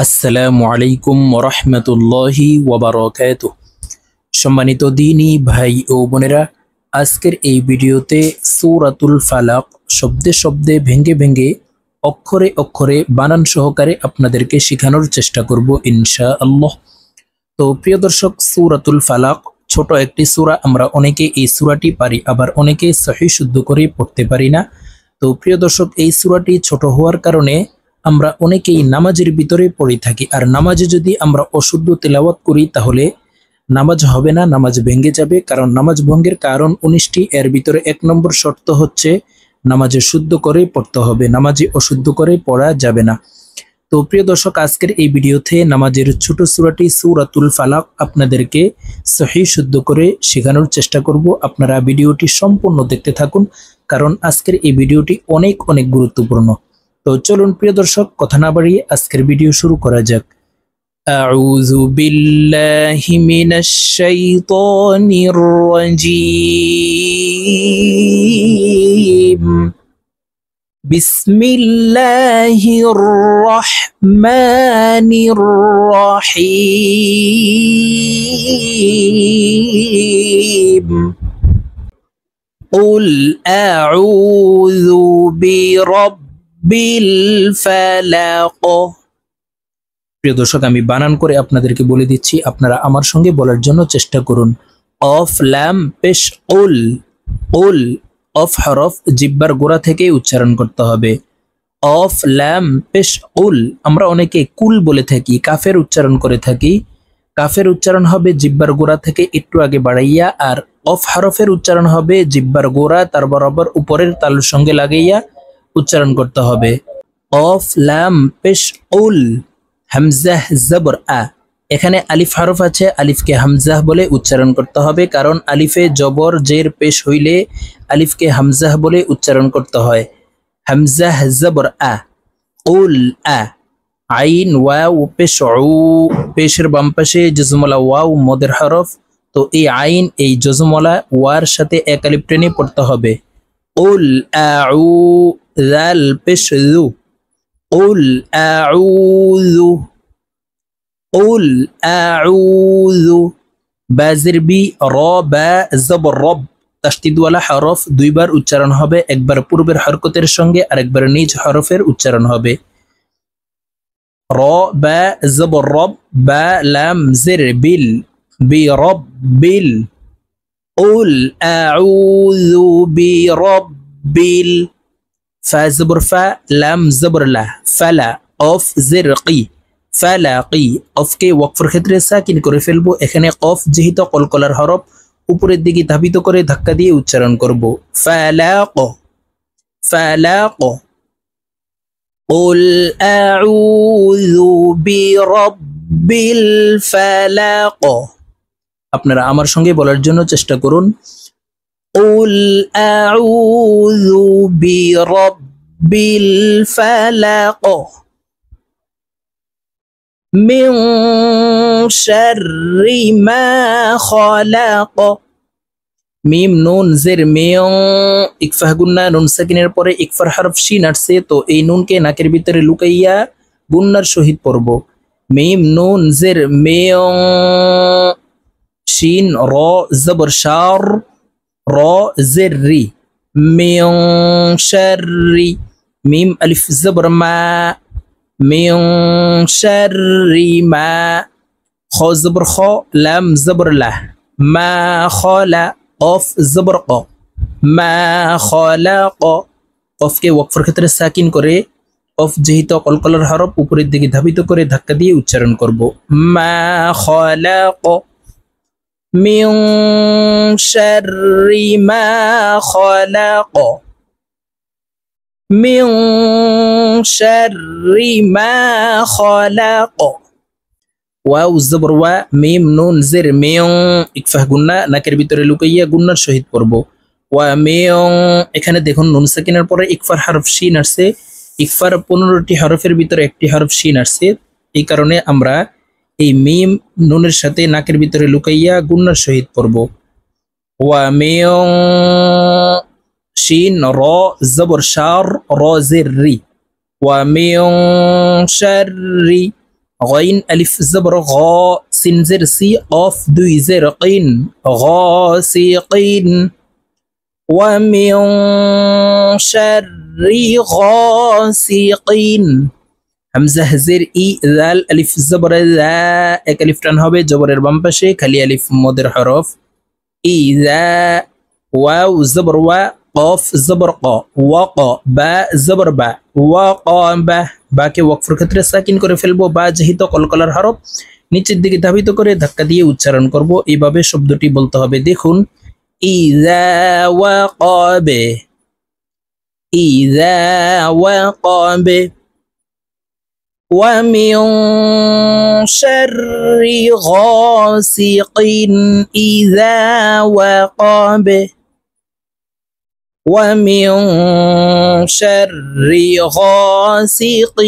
আসসালামু আলাইকুম ওরহমতুল্লাহি ওয়াবারাকাতুহ। সম্মানিত দিনী ভাই ও বোনেরা, আজকের এই ভিডিওতে সূরাতুল ফালাক শব্দে শব্দে ভেঙ্গে ভেঙ্গে অক্ষরে অক্ষরে বানান সহকারে আপনাদেরকে শেখানোর চেষ্টা করব ইনশাআল্লাহ। তো প্রিয় দর্শক, সূরাতুল ফালাক ছোট একটি সূরা। আমরা অনেকে এই সূরাটি পারি, আবার অনেকে সহিহ শুদ্ধ করে পড়তে পারি না। তো প্রিয় দর্শক, এই সূরাটি ছোট হওয়ার কারণে আমরা অনেকেই নামাজের ভিতরে পড়ে থাকি, আর নামাজে যদি আমরা অশুদ্ধ তেলাওয়াত করি তাহলে নামাজ হবে না, নামাজ ভেঙে যাবে। কারণ নামাজ ভঙ্গের কারণ 19টি, এর ভিতরে 1 নম্বর শর্ত হচ্ছে নামাজে শুদ্ধ করে পড়তে হবে, নামাজে অশুদ্ধ করে পড়া যাবে না। তো প্রিয় দর্শক, আজকের এই ভিডিওতে নামাজের ছোট সূরাটি সূরাতুল ফালাক আপনাদেরকে সহিহ শুদ্ধ করে শেখানোর চেষ্টা করব। আপনারা ভিডিওটি সম্পূর্ণ দেখতে থাকুন, কারণ আজকের এই ভিডিওটি অনেক অনেক গুরুত্বপূর্ণ। তো চলুন প্রিয় দর্শক, কথা না বাড়িয়ে আজকের ভিডিও শুরু করা যাক। আউযু বিল্লাহি মিনাশ শাইতানির রাজীম। বিসমিল্লাহির রহমানির রহিম। قل أعوذ بربিল ফালাক। প্রিয় দর্শক, আমি বানান করে আপনাদেরকে বলে দিচ্ছি, আপনারা আমার সঙ্গে বলার জন্য চেষ্টা করুন। অফ লাম পেশ উল। উল অফ হরফ জিহ্বার গোড়া থেকে উচ্চারণ করতে হবে। অফ লাম পেশ উল। আমরা অনেকে কুল বলে থাকি, কাফের উচ্চারণ করে থাকি। কাফের উচ্চারণ হবে জিহ্বার গোড়া থেকে একটু আগে বাড়াইয়া, আর অফ হরফের উচ্চারণ হবে জিহ্বার গোড়া তার বরাবর উপরের তালুর সঙ্গে লাগাইয়া উচ্চারণ করতে হবে। অফ লাম পেশ উল। হামজাহ জবর আ। এখানে আলিফ হরফ আছে, আলিফকে হামজাহ বলে উচ্চারণ করতে হবে, কারণ আলিফে জবর জের পেশ হইলে আলিফকে হামজাহ বলে উচ্চারণ করতে হয়। হামজাহ জবর আ। উল আ। আইন ওয়াও পেশ উ। পেশের বাম পাশে জজমলা ওয়াও মদের হরফ, তো এই আইন এই জজমলা ওয়ার সাথে এক আলিফ টেনে পড়তে হবে। উল আউ। জাল পেশ জু। উল আউযু। উল আউযু। বাজের বি র বা জবর রব। তাসদীদওয়ালা হরফ দুইবার উচ্চারণ হবে, একবার পূর্বের হরকতের সঙ্গে আর একবার নিজ হরফের উচ্চারণ হবে। র বা জবর রব বা লাম জের বিল বি রব বিল। উল আউযু বিরব্বিল। ফা জবর ফা লাম জবর লা ফালা অফ জিরকি ফালাকি। অফকে ওয়াকফের ক্ষেত্রে সাকিন করে ফেলবো। এখানে কফ যেহেতু কলকলার হরফ, উপরের দিকে ধাবিত করে ধাক্কা দিয়ে উচ্চারণ করব। ফালাক ফালাক। কুল আউযু বিরব্বিল ফালাক। আপনারা আমার সঙ্গে বলার জন্য চেষ্টা করুন। কুল আউযু বিরব্বিল ফালাক মিন শাররি মা খালাক। মিম নুন জের মিং। ইকফা গুন্না নুন সাকিনের পরে ইকফার হরফ শিন আসছে, তো এই নুনকে নাকের ভিতরে লুকাইয়া গুন্নার সহিত পড়ব। মিম নুন জের মিং। শিন র জবর শার র জের রি মিং শাররি। মিম আলিফ জবর মা মিং শাররি মা। খ জবর খ লাম জবর লাহ মা খলা অফ জবর ক মা খলাক। অফকে ওয়াকফের ক্ষেত্রে সাকিন করে অফ যেহেতু কলকলার হরফ, উপরের দিকে ধাবিত করে ধাক্কা দিয়ে উচ্চারণ করব। মা খলাক মিন শাররি মা খলাক মিন শাররি মা খলাক। ওয়াও জবর ওয়া মিম নুন জের মিং। ইকফা গুন্না নাকের ভিতরে লুকাইয়া গুন্নার সহিত পড়ব। ওয়া মিং। এখানে দেখুন নুন সাকিনের পরে ইকফার হরফ শিন আসছে। ইকফার 15টি হরফের ভিতরে একটি হরফ শিন আসছে, এই কারণে আমরা এই মিম নুনের সাথে নাকের ভিতরে লুকাইয়া গুন্নার সহিত পড়ব। ওয়া মিং। শিন র জবর শার র জের রি। ওয়া মিন শাররি غين ألف زبر غا سين زر سي قاف دوي زر قين غاسقين ومن شر غاسقين হামজা জের ই জাল আলিফ জবর যা এক আলিফ টান হবে জবরের বাম পাশে খালি আলিফ মদের হরফ ইযা ওয়াও জবর ওয়া কফ জবর ক ওয়া ক বা জবর বা ওয়া ক বা বাকে ওয়াকফের ক্ষেত্রে সাকিন করে ফেলবো বা যেহেতু কলকলার হরফ নিচের দিকে ধাবিত করে ধাক্কা দিয়ে উচ্চারণ করব এইভাবে শব্দটি বলতে হবে দেখুন ইযা ওয়াকাবে ইযা ওয়াকাবে ومن شر غاسق إذا وقب ومن شر غاسق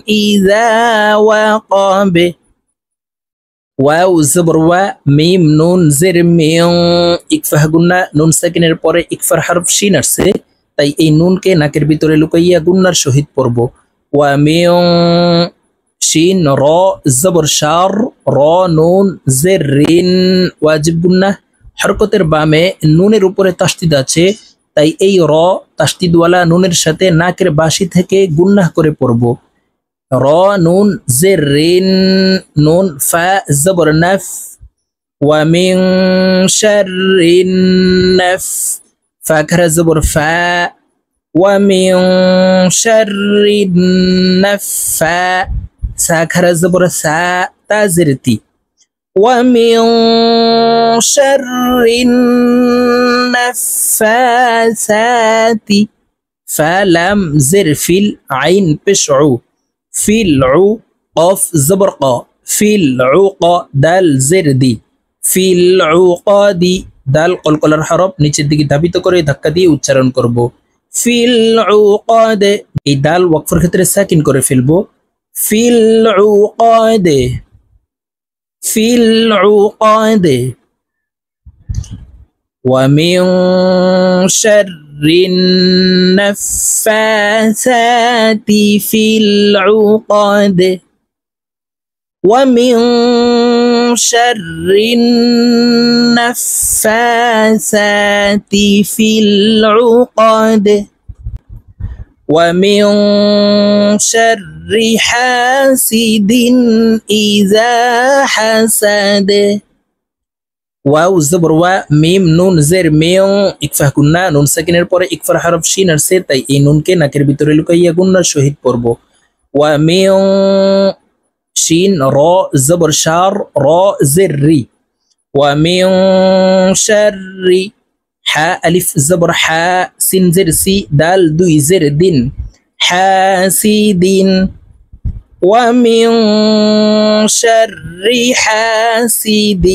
إذا وقب واو زبر و ميم نون زر ميم ইকফা গুন্না নুন সাকিনের পরে ইকফার হরফ শিন আসছে তাই এই নুনকে নাকের ভিতরে লুকাইয়া গুন্নার সহিত পড়ব ومن شين را زبر شار را نون زرين ওয়াজিব গুন্না হরকতের বামে নুনের উপরে তাসদিদ আছে তাই এই র তাসদিদওয়ালা নুনের সাথে নাকের বাসি থেকে গুন্নাহ করে পড়ব রা নুন زرين নুন ফা জবর নাফ ومن شر النف فاكر زبر فا ومن شر النفا ساكر زبر سا تازرتي ومن شر النفاثات فلم زر في العين بشعو في العو قف زبر قا في العوق دال زردي في العقاد دال قلقلر حرف নিচের দিকে ধাবিত করে ধাক্কা দিয়ে উচ্চারণ করব ফিল উকাদ এই দাল ওয়াকফের ক্ষেত্রে সাকিন করে ফেলবো ফিল উকাদ ومن شر النفاثات في العقد ومن شر النفاثات في العقد ومن شر حاسد إذا حسد واو زبر و ميم نون زر মিউ ইকফা গুন্না নুন সাকিনের পরে ইকফার হরফ শিন আসছে তাই এই নুনকে নাকের ভিতরে লুকাইয়া গুন্নার সহিত পড়ব ومن شين را زبر شار را زري ومن شر حاء ألف زبر حاء سين زر سي دال دوي زر دين حاسد ومن شر حاسد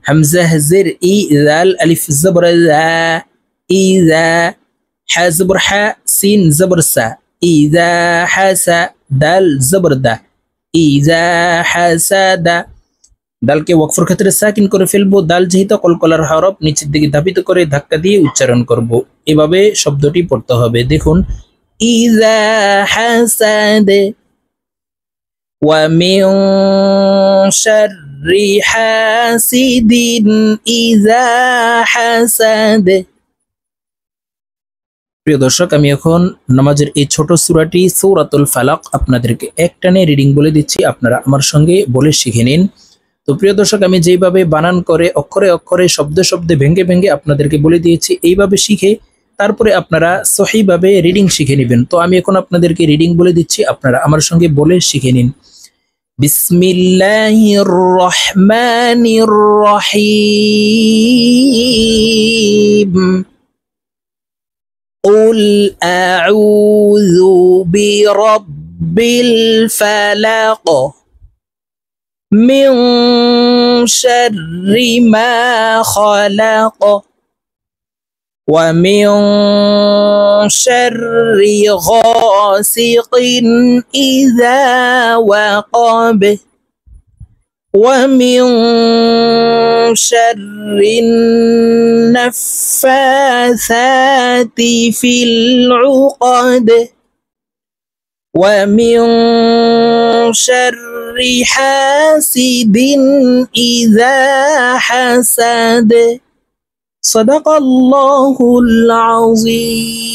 همزة زر إي ذال ألف زبر ذا إذا حا زبر حاء سين زبر سا إذا حسا دال زبر دا إذا حسد দালকে ওয়াকফের ক্ষেত্রে সাকিন করে ফেলবো দাল যেহেতু কলকলার হরফ নিচের দিকে ধাবিত করে ধাক্কা দিয়ে উচ্চারণ করব এভাবে শব্দটি পড়তে হবে দেখুন ইযা হাসাদ ওয়া মিন শাররি হাসিদিন ইযা হাসাদ প্রিয় দর্শক আমি এখন নামাজের এই ছোট সূরাটি সূরাতুল ফালাক আপনাদেরকে একটানে রিডিং বলে দিচ্ছি আপনারা আমার সঙ্গে বলে শিখে নিন তো প্রিয় দর্শক আমি যেভাবে বানান করে অক্ষরে অক্ষরে শব্দে শব্দে ভেঙে ভেঙে আপনাদেরকে বলে দিয়েছি এইভাবে শিখে তারপরে আপনারা সহিভাবে রিডিং শিখে নেবেন তো আমি এখন আপনাদেরকে রিডিং বলে দিচ্ছি আপনারা আমার সঙ্গে বলে শিখে নিন বিসমিল্লাহির রহমানির রহিম قل أعوذ برب الفلق من شر ما خلق ومن شر غاسق إذا وقب ومن شر النفاثات في العقد ومن شر حاسد إذا حسد صدق الله العظيم